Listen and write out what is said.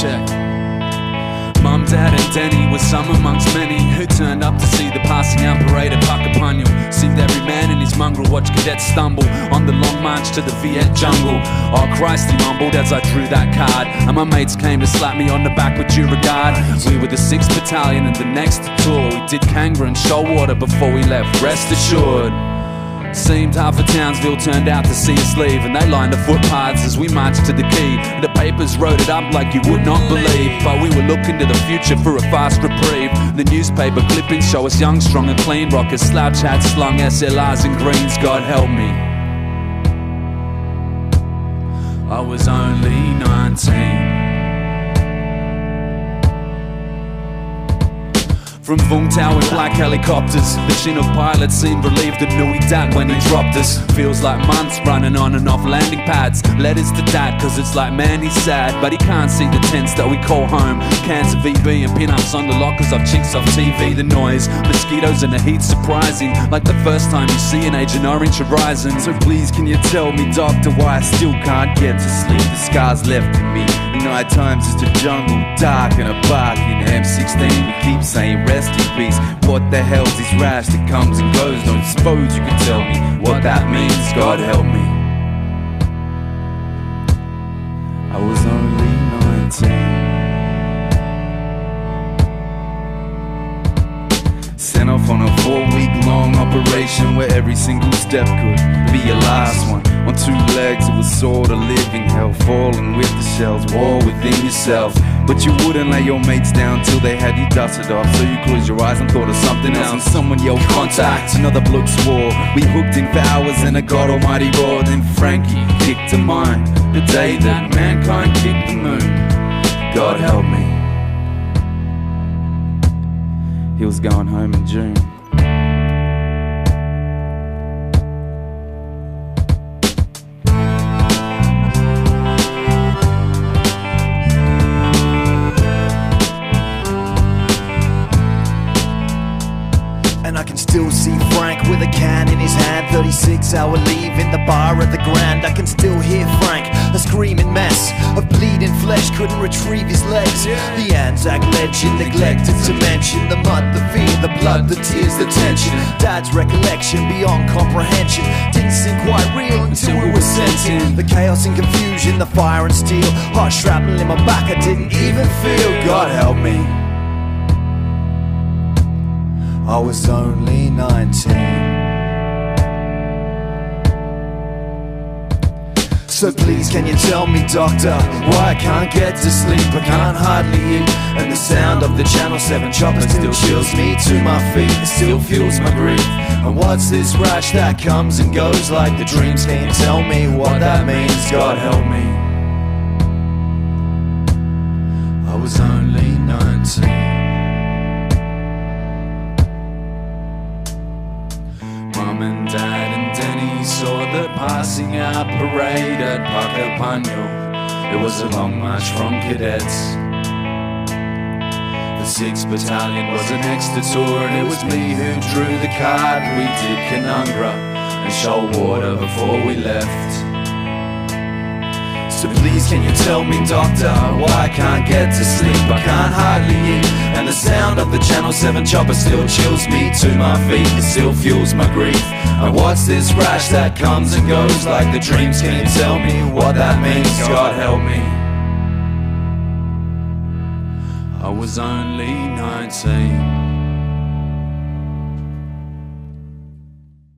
check. Mum, Dad and Denny were some amongst many who turned up to see the passing out parade at Puckapunyal. Seemed every man and his mongrel watched cadets stumble on the long march to the Viet jungle. Oh Christ, he mumbled as I drew that card, and my mates came to slap me on the back with due regard. We were the 6th Battalion and the next tour we did Kangaroo and Shoalwater before we left, rest assured. Seemed half of Townsville turned out to see us leave, and they lined the footpaths as we marched to the quay. The papers wrote it up like you would not believe, but we were looking to the future for a fast reprieve. The newspaper clippings show us young, strong and clean rockers, slouch hats slung, SLRs and greens, God help me. I was only 19. From Vung Tau in black helicopters, the Chinook pilot seemed relieved and knew he'd dat when he dropped us. Feels like months running on and off landing pads. Letters to Dad, cause it's like man he's sad, but he can't see the tents that we call home. Cans of VB and pin-ups on the lockers of chinks off TV. The noise, mosquitoes and the heat surprising, like the first time you see an Agent Orange horizon. So please can you tell me, doctor, why I still can't get to sleep? The scars left in me, the night times is the jungle, dark and a bark in M16. We keep saying rest in peace. What the hell's this rash that comes and goes? Don't suppose you can tell me what that means, God help me. I was only 19. Sent off on a 4-week-long operation where every single step could be your last one. On 2 legs it was sort of living hell, falling with the shells, war within yourself. But you wouldn't lay your mates down till they had you dusted off, so you closed your eyes and thought of something else, and someone yelled contact. Another bloke swore. We hooked in for hours and a God Almighty roar. Then Frankie kicked to mind the day that mankind kicked the moon. God help me. He was going home in June. And I can still see Frank with a can in his hand, 36-hour leave in the bar at the Grand. I can still hear Frank, a screaming mess of bleeding flesh, couldn't retrieve his legs. The Anzac legend, neglected to mention the mud, the fear, the blood, the tears, the tension. Dad's recollection beyond comprehension didn't seem quite real until we were sent in. The chaos and confusion, the fire and steel, hot shrapnel in my back I didn't even feel. God help me. I was only 19. So please can you tell me, doctor, why I can't get to sleep? I can't hardly eat, and the sound of the Channel 7 chopper still chills me to my feet. It still fuels my grief. And what's this rash that comes and goes like the dreams? Can you tell me what that means? God help me. I was only 19. Mum and Dad and Denny saw the passing out parade at Puckapunyal. It was a long march from cadets. The 6th Battalion was an extra tour, and it was me who drew the card. We did Canungra and Shoalwater before we left. So please can you tell me, doctor, why I can't get to sleep? I can't hardly eat, and the sound of the Channel 7 chopper still chills me to my feet. It still fuels my grief. And what's this rash that comes and goes like the dreams? Can you tell me what that means? God help me. I was only 19.